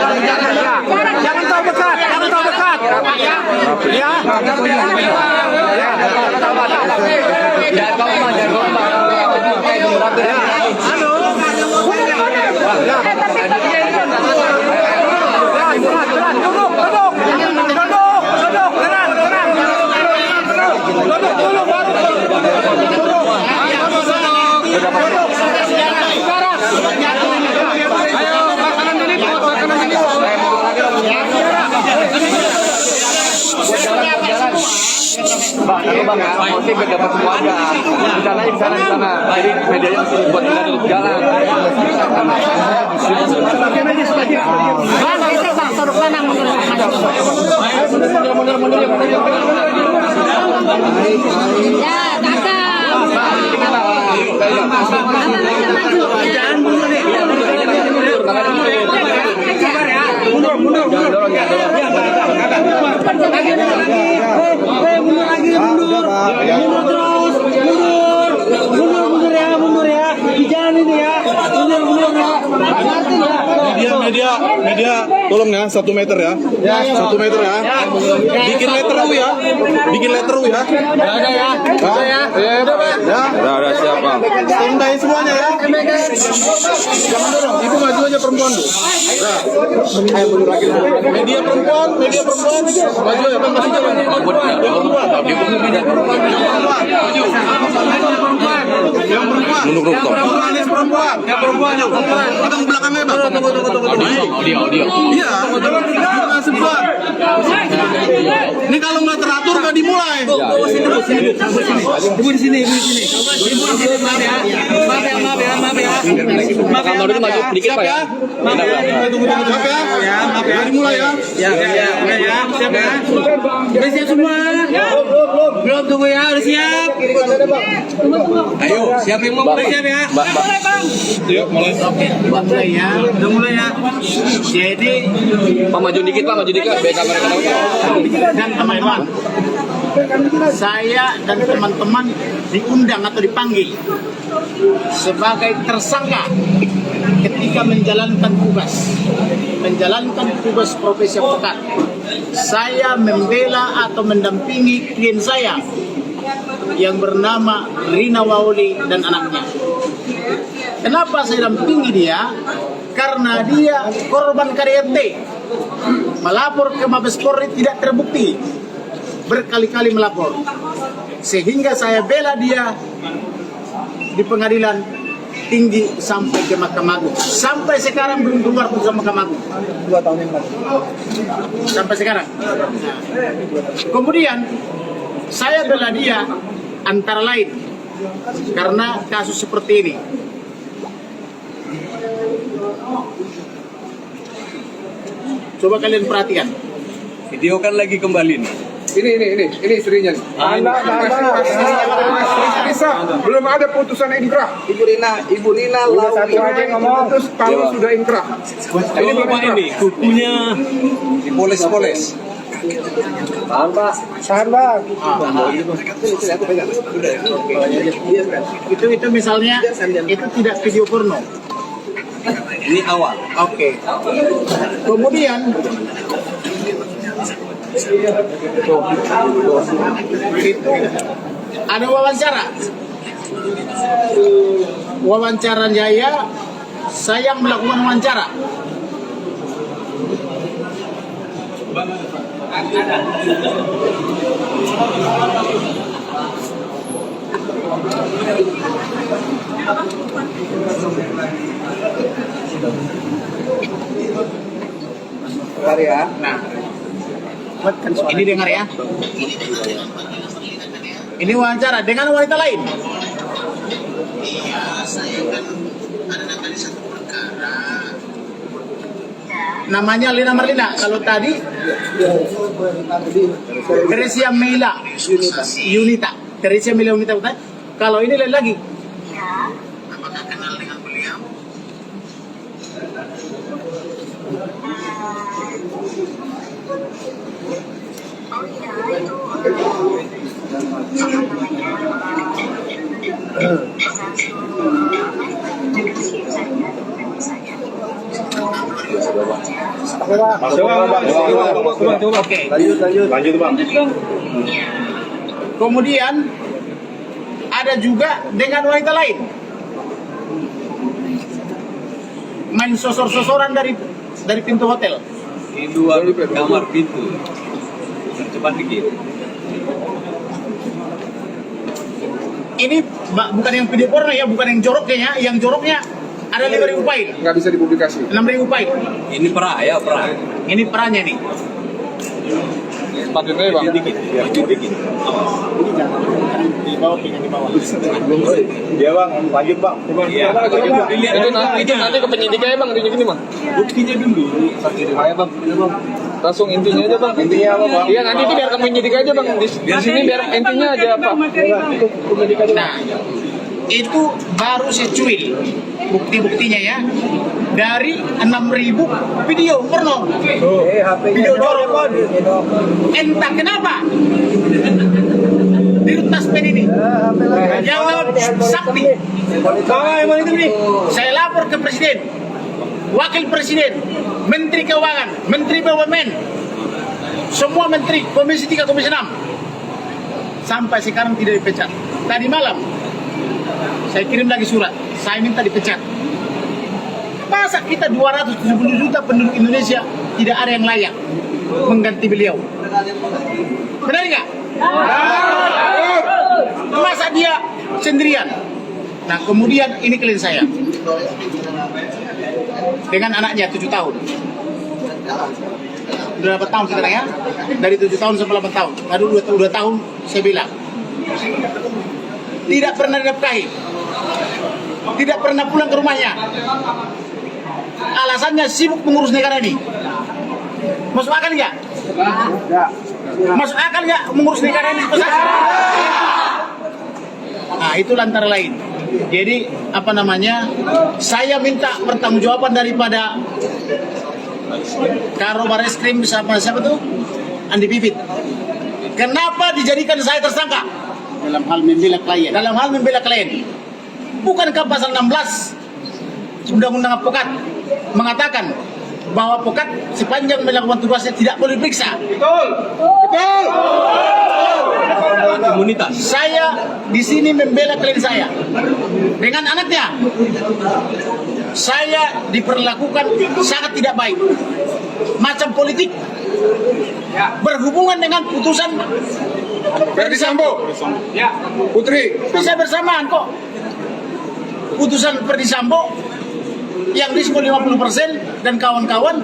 Jangan tahu dekat, jangan tahu dekat. Ya. Bang, masih dapat semuanya. Di sana. Jadi medianya masih buat kita duduk jalan. Bang, itu bang, suruh kanan mundur. Ya, jangan mundur nih. Mundur. Jangan dorong ya. Mundur lagi, mundur terus, mundur ya, di jalan ini ya, mundur ya. Media, tolong ya, 1 meter ya, 1 meter ya, bikin letter U ya, Ada ya. Ada siapa? standby semuanya ya, jangan dorong, itu maju aja perempuan tuh, media perempuan, maju aja, bang masih jalan, perempuan, abang belakangnya bang, Audio. iya, jangan sebar. Ini kalau nggak teratur nggak dimulai. Ibu di sini. Maaf ya. Kalau itu maju sedikit Pak ya. Tunggu, siap ya. Nggak dimulai ya. Siap ya. Udah siap semua? Belum, tunggu ya, udah siap. Ayo, siapa yang mau Udah siap ya. Mulai bang. Yuk, mulai. Udah mulai ya. Jadi Pak maju dikit Pak, biar kamera dan teman-teman, saya dan teman-teman diundang atau dipanggil sebagai tersangka ketika menjalankan tugas profesi advokat. Saya membela atau mendampingi klien saya yang bernama Rina Wauli dan anaknya. Kenapa saya dampingi dia? Karena dia korban KDRT, melapor ke Mabes Polri tidak terbukti, berkali-kali melapor, sehingga saya bela dia di pengadilan tinggi sampai ke Mahkamah Agung. Sampai sekarang belum keluar putusan Mahkamah Agung. 2 tahun yang lalu. Sampai sekarang. Kemudian saya bela dia antara lain karena kasus seperti ini. Coba kalian perhatikan. Videokan lagi kembali nih. Ini istrinya. Anak, bisa. Belum ada putusan inkrah. Ibu Rina Udah satu aja ngomong. Putus kalau sudah inkrah. Ini Bapak ini kukunya dipoles-poles. Tahan bang. Itu misalnya itu tidak video porno. Ini awal. Oke. Kemudian itu ada wawancara Jaya, saya yang melakukan wawancara. Nah, ini dengar ya. Ini wawancara dengan wanita lain. Namanya Lina Marlina. Kalau tadi Teresia Mela Yunita. Teresia Mela Yunita bukan? Kalau ini lain lagi. Apakah kenal dengan beliau? Oke. Lanjut bang. Kemudian ada juga dengan wanita lain. Main sosor-sosoran dari pintu hotel. Di luar kamar pintu. Cepat dikit. Ini bukan yang video porno ya, bukan yang joroknya ya. Yang joroknya ada 5.000 poin, Nggak bisa dipublikasi. 6.000 poin. Ini pra ya, pra. Ini perannya nih. Lanjut aja bang. Dikit. Dikit. Di bawah, di bawah. Iya bang, lanjut bang. Iya. Itu nanti ke penyidik aja bang, tunjukin nih bang. Buktinya dulu. Ayo bang. Langsung intinya aja bang. Intinya apa bang? Iya nanti itu biar ke penyidik aja bang. Di sini biar intinya aja apa? Penyidik aja. Nah, itu baru secuil bukti-buktinya ya. Dari 6.000 video porno. Video jorok. Entah kenapa di Taspen ini yang lewat Sakti. Emang itu nih. Saya lapor ke Presiden, Wakil Presiden, Menteri Keuangan, Menteri BUMN, semua Menteri, Komisi 3, Komisi 6. Sampai sekarang tidak dipecat. Tadi malam saya kirim lagi surat, saya minta dipecat. Masa kita 270 juta penduduk Indonesia tidak ada yang layak mengganti beliau? Benar nggak? Masa dia sendirian? Nah kemudian ini klien saya dengan anaknya 7 tahun. Udah 8 tahun sekarang ya. Dari 7 tahun sampai 8 tahun. Aduh 2 tahun saya bilang. Tidak pernah dinafkahi. Tidak pernah pulang ke rumahnya. Alasannya sibuk mengurus negara ini. Masuk akal nggak? Masuk akal nggak mengurus negara ini? Nah itu antara lain. Jadi apa namanya? Saya minta pertanggungjawaban daripada Karo Bareskrim siapa tuh? Andi Pipit. Kenapa dijadikan saya tersangka? Dalam hal membela klien. Bukankah pasal 16 Undang-Undang Advokat mengatakan bahwa advokat sepanjang melakukan tugasnya tidak boleh diperiksa? Betul. Komunitas. Saya di sini membela klien saya dengan anaknya. Saya diperlakukan sangat tidak baik, macam politik, berhubungan dengan putusan Ferdi Sambo. Ya. Putri. Bisa bersamaan kok. Putusan Ferdi Sambo yang diskon 50% dan kawan-kawan.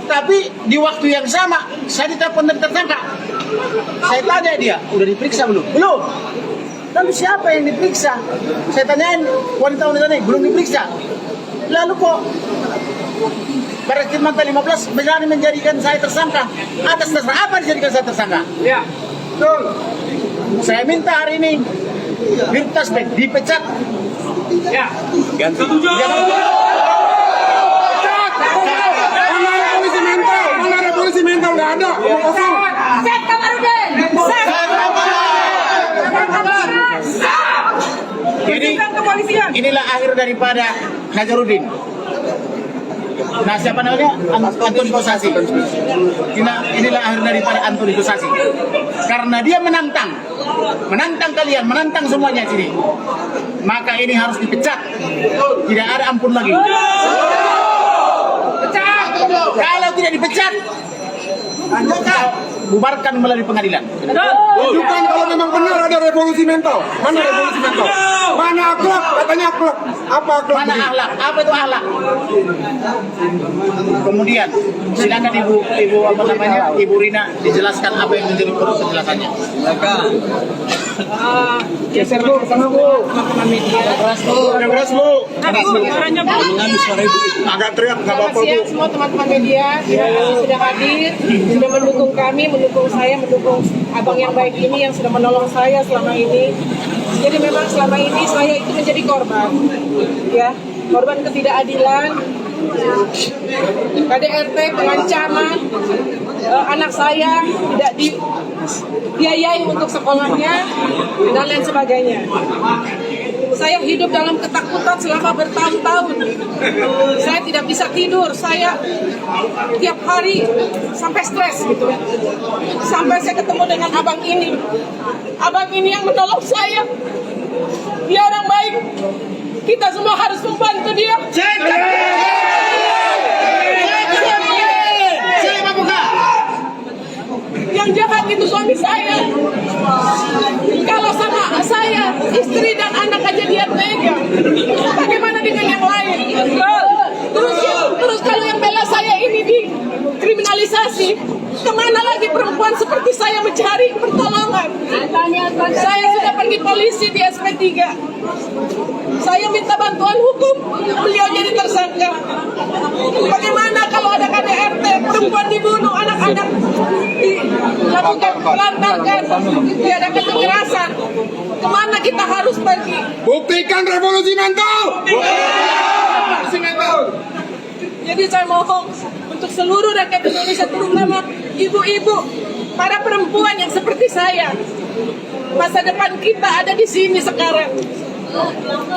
Tapi di waktu yang sama saya ditelepon dan tersangka. Saya tanya dia, udah diperiksa belum? Belum. Lalu siapa yang diperiksa? Saya tanyain wanita-wanita ini, belum diperiksa. Lalu kok Bareskrim Manta 15 berani menjadikan saya tersangka? Atas dasar apa dijadikan saya tersangka? Ya. Betul. Saya minta hari ini Dirut Taspen dipecat. Ya. Ganti. Mana ada polisi mental? Nggak ada. Kosong. Set Kamarudin. Set. Jadi inilah akhir daripada Nazarudin. Nah siapa namanya? Antoni Kosasi. Inilah akhir daripada Antoni Kosasi. Karena dia menantang kalian, menantang semuanya sini. Maka ini harus dipecat. Tidak ada ampun lagi. Pecat. Kalau tidak dipecat, kita bubarkan melalui pengadilan. Tunjukkan kalau memang benar ada revolusi mental. Mana revolusi mental? Mana akhlak? Katanya akhlak. Apa akhlak? Mana akhlak? Apa itu akhlak? Kemudian silakan ibu apa namanya, Ibu Rina dijelaskan apa yang menjadi penjelasannya. Silakan. Geser bu, sana bu. Teman-teman media. Keras bu. Suaranya Bu. Mengambil suara ibu itu. Agak teriak, nggak Selamat apa-apa bu. siang semua teman-teman media. Terima kasih sudah hadir, sudah mendukung kami, mendukung saya, mendukung abang yang baik ini yang sudah menolong saya selama ini. Jadi memang selama ini saya itu menjadi korban, ya, korban ketidakadilan. KDRT pengancaman, anak saya tidak dibiayai untuk sekolahnya dan lain sebagainya. Saya hidup dalam ketakutan selama bertahun-tahun. Saya tidak bisa tidur. Saya tiap hari sampai stres gitu. Sampai saya ketemu dengan abang ini. Abang ini yang menolong saya. Dia orang baik. Kita semua harus membantu dia. Yang jahat itu suami saya. Kalau sama saya, istri dan anak aja dia tega. Bagaimana dengan yang lain? Terus kalau yang bela saya ini dikriminalisasi, kemana lagi perempuan seperti saya mencari pertolongan? Saya sudah pergi polisi di SP3. Saya minta bantuan hukum, beliau jadi tersangka. Bagaimana kalau ada KDRT, perempuan dibunuh, anak-anak dilakukan pelantarkan, diadakan kekerasan? Kemana kita harus pergi? Buktikan revolusi mental. Jadi saya mohon untuk seluruh rakyat Indonesia, terutama ibu-ibu, para perempuan yang seperti saya. Masa depan kita ada di sini sekarang.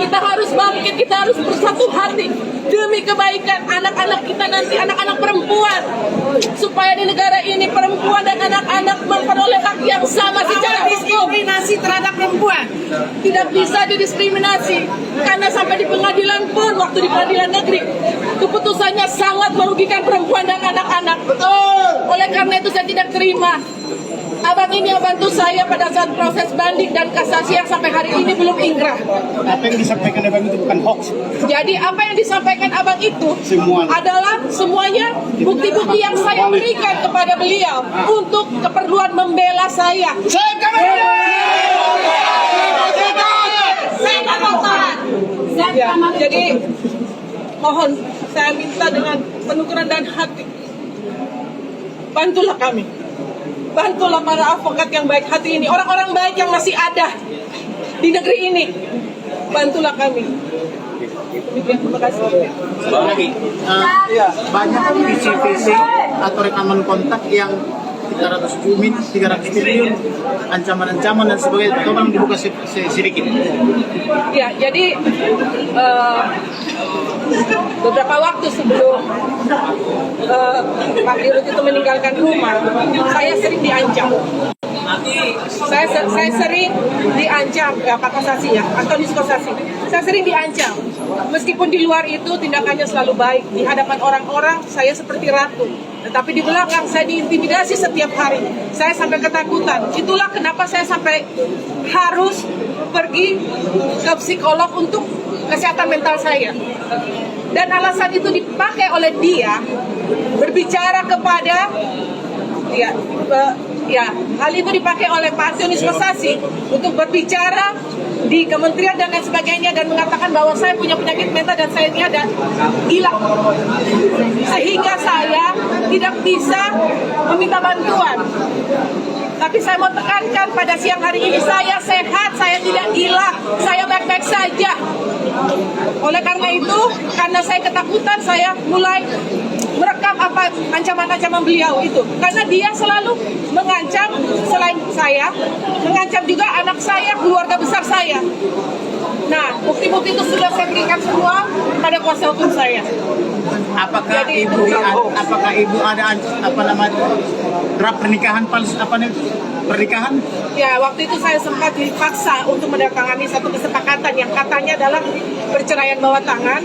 Kita harus bangkit, kita harus bersatu hati demi kebaikan anak-anak kita nanti, anak-anak perempuan, supaya di negara ini perempuan dan anak-anak memperoleh hak yang sama secara diskriminasi terhadap perempuan. Tidak bisa didiskriminasi karena sampai di pengadilan pun, waktu di pengadilan negeri, keputusannya sangat merugikan perempuan dan anak-anak. Oleh karena itu saya tidak terima. Abang ini yang bantu saya pada saat proses banding dan kasasi yang sampai hari ini belum ingkrah. Apa yang disampaikan abang itu bukan hoax. Jadi apa yang disampaikan abang itu adalah semuanya bukti-bukti yang saya berikan kepada beliau untuk keperluan membela saya. Jadi mohon saya minta dengan penuh kerendahan hati, bantulah kami. Bantulah para advokat yang baik hati ini, orang-orang baik yang masih ada di negeri ini. Bantulah kami. Terima kasih. Lagi, banyak visi-visi atau rekaman kontak yang 300 triliun, ancaman-ancaman dan sebagainya. Tolong dibuka sedikit. Ya, jadi beberapa waktu sebelum Pak Dirut itu meninggalkan rumah, saya sering diancam. Saya sering diancam, Pak Kosasi ya, Antonius Kosasi. Saya sering diancam. Meskipun di luar itu tindakannya selalu baik, di hadapan orang-orang saya seperti ratu. Tetapi di belakang saya diintimidasi setiap hari. Saya sampai ketakutan. Itulah kenapa saya sampai harus pergi ke psikolog untuk kesehatan mental saya. Dan alasan itu dipakai oleh dia berbicara kepada hal itu dipakai oleh Pak Antonius Kosasi untuk berbicara di kementerian dan lain sebagainya dan mengatakan bahwa saya punya penyakit mental dan saya ini ada gila, sehingga saya tidak bisa meminta bantuan. Tapi saya mau tekankan pada siang hari ini, saya sehat, saya tidak gila, saya baik-baik saja. Oleh karena itu, karena saya ketakutan, saya mulai merekam apa ancaman-ancaman beliau itu. Karena dia selalu mengancam, selain saya, mengancam juga anak saya, keluarga besar saya. Nah, bukti-bukti itu sudah saya berikan semua pada kuasa hukum saya. Apakah ibu ada draft pernikahan palsu pernikahan? Ya, waktu itu saya sempat dipaksa untuk mendatangani satu kesepakatan yang katanya adalah perceraian bawah tangan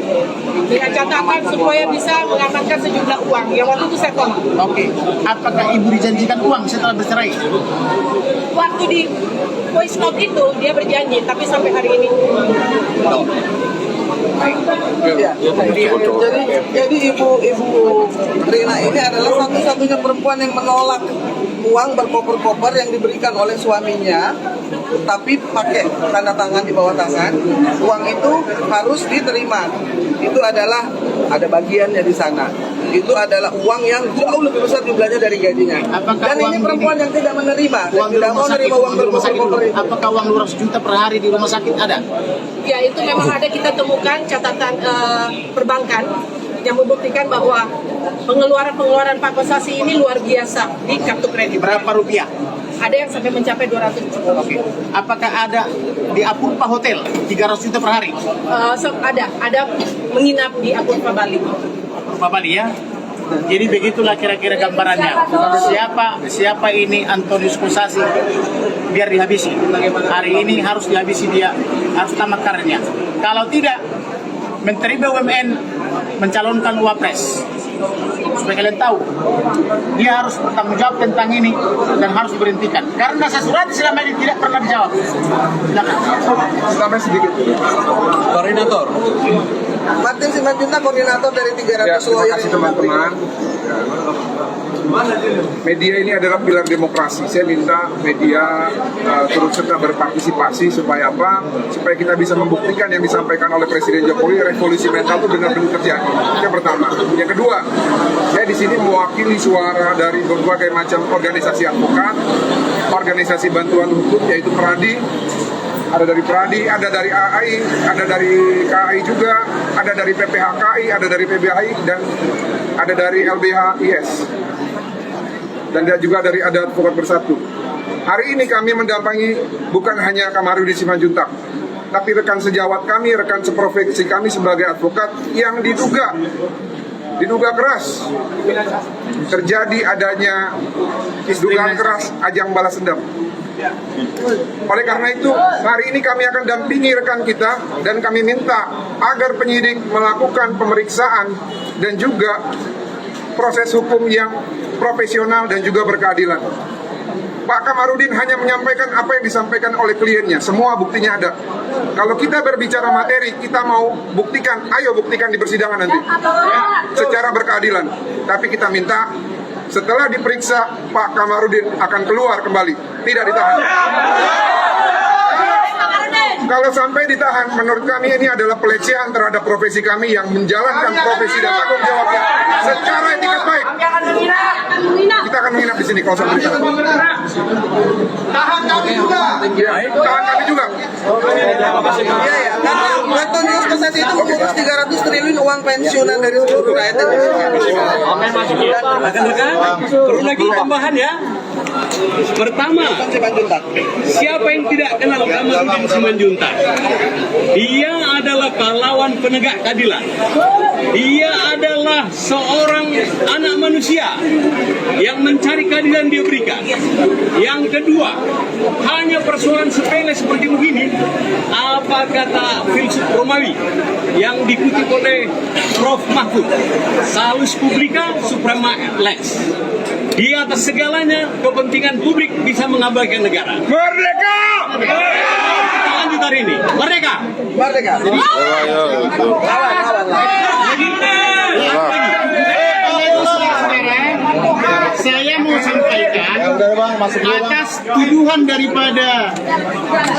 dengan catatan supaya bisa mengamankan sejumlah uang. Ya, waktu itu saya tolak. Oke. Apakah ibu dijanjikan uang setelah bercerai? Waktu di voice note itu dia berjanji, tapi sampai hari ini Ya, jadi ibu Rina ini adalah satu-satunya perempuan yang menolak uang berkoper-koper yang diberikan oleh suaminya, tapi pakai tanda tangan di bawah tangan. Uang itu harus diterima. Itu adalah ada bagiannya di sana. Itu adalah uang yang jauh lebih besar jumlahnya dari gajinya. Dan ini perempuan yang tidak menerima, dan tidak mau menerima uang berkoper-koper itu. Apakah uang 200 juta per hari di rumah sakit ada? ya itu memang ada, kita temukan catatan perbankan yang membuktikan bahwa pengeluaran Pak Kosasi ini luar biasa di kartu kredit. Berapa rupiah? Ada yang sampai mencapai 200 juta. Oke. Apakah ada di Apurva Hotel 300 juta per hari? Ada menginap di Apurva Bali. Apurva Bali ya. Jadi begitulah kira-kira gambarannya. Siapa ini Antonius Kosasi, biar dihabisi. Hari ini harus dihabisi dia, harus tamat karirnya. Kalau tidak, Menteri BUMN mencalonkan Wapres. Supaya kalian tahu, dia harus bertanggung jawab tentang ini dan harus diberhentikan. Karena Sasurati selama ini tidak pernah dijawab. Silakan. Sampai sedikit. Koordinator. Martin Simanjuntak, koordinator dari 300 Ya, terima lawyer. kasih teman-teman. Media ini adalah pilar demokrasi. Saya minta media turut serta berpartisipasi supaya apa? Supaya kita bisa membuktikan yang disampaikan oleh Presiden Jokowi, revolusi mental itu benar-benar terjadi. Itu yang pertama. Yang kedua, saya di sini mewakili suara dari berbagai macam organisasi advokat, organisasi bantuan hukum yaitu PRADI. Ada dari PRADI, ada dari AI, ada dari KAI juga, ada dari PPHKI, ada dari PBHI, dan ada dari LBHIS. Dan juga dari ada Advokat Bersatu. Hari ini kami mendampingi bukan hanya Kamarudin Simanjuntak, tapi rekan sejawat kami, rekan seprofesi kami sebagai advokat yang diduga keras terjadi adanya dugaan keras ajang balas dendam. Oleh karena itu, hari ini kami akan dampingi rekan kita dan kami minta agar penyidik melakukan pemeriksaan dan juga proses hukum yang profesional dan juga berkeadilan. Pak Kamarudin hanya menyampaikan apa yang disampaikan oleh kliennya. Semua buktinya ada. Kalau kita berbicara materi, kita mau buktikan, ayo buktikan di persidangan nanti. Secara berkeadilan. Tapi kita minta setelah diperiksa, Pak Kamarudin akan keluar kembali. Tidak ditahan. Kalau sampai ditahan, menurut kami ini adalah pelecehan terhadap profesi kami yang menjalankan profesi dan tanggung jawabnya secara etikat baik. Kita akan menginap di sini kalau sampai ditahan. Tahan kami juga. Tahan kami juga. Iya ya. Antonius Kosasi itu mengurus 300 triliun uang pensiunan dari seluruh rakyat Indonesia. Rekan-rekan, perlu lagi tambahan ya. Pertama, siapa yang tidak kenal Kamarudin Simanjuntak? Dia adalah pahlawan penegak keadilan. Dia adalah seorang anak manusia yang mencari keadilan dia berikan. Yang kedua, hanya persoalan sepele seperti begini, apa kata filsuf Romawi yang dikutip oleh Prof. Mahfud, salus publica suprema lex. Di atas segalanya, kepentingan publik bisa mengabaikan negara. Merdeka! Lanjut hari ini. Merdeka! Merdeka. Saya mau sampaikan atas tuduhan daripada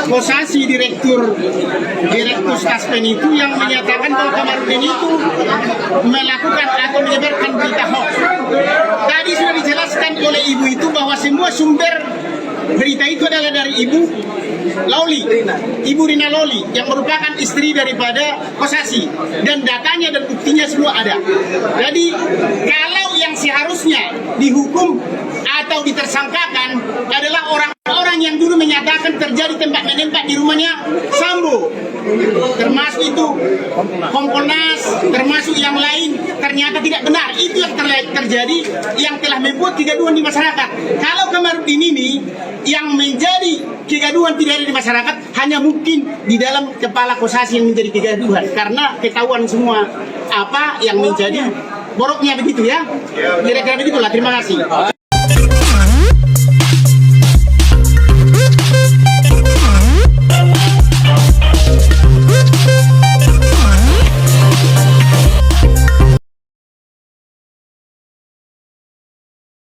Kosasi Direktur Kaspen itu yang menyatakan bahwa Kamarudin itu melakukan atau menyebarkan berita hoax. Tadi sudah dijelaskan oleh ibu itu bahwa semua sumber berita itu adalah dari ibu Loli, Ibu Rina Loli, yang merupakan istri daripada Kosasi, dan datanya dan buktinya semua ada. Jadi kalau yang seharusnya dihukum atau ditersangkakan adalah orang-orang yang dulu menyatakan terjadi tembak menembak di rumahnya Sambo, termasuk itu Kompolnas, termasuk yang lain, ternyata tidak benar. Itu yang terjadi, yang telah membuat kegaduhan di masyarakat. Kalau Kamarudin ini yang menjadi kegaduhan tidak ada di masyarakat, hanya mungkin di dalam kepala Kosasi yang menjadi kegaduhan, karena ketahuan semua apa yang menjadi boroknya begitu ya. Kira-kira begitulah. Terima kasih.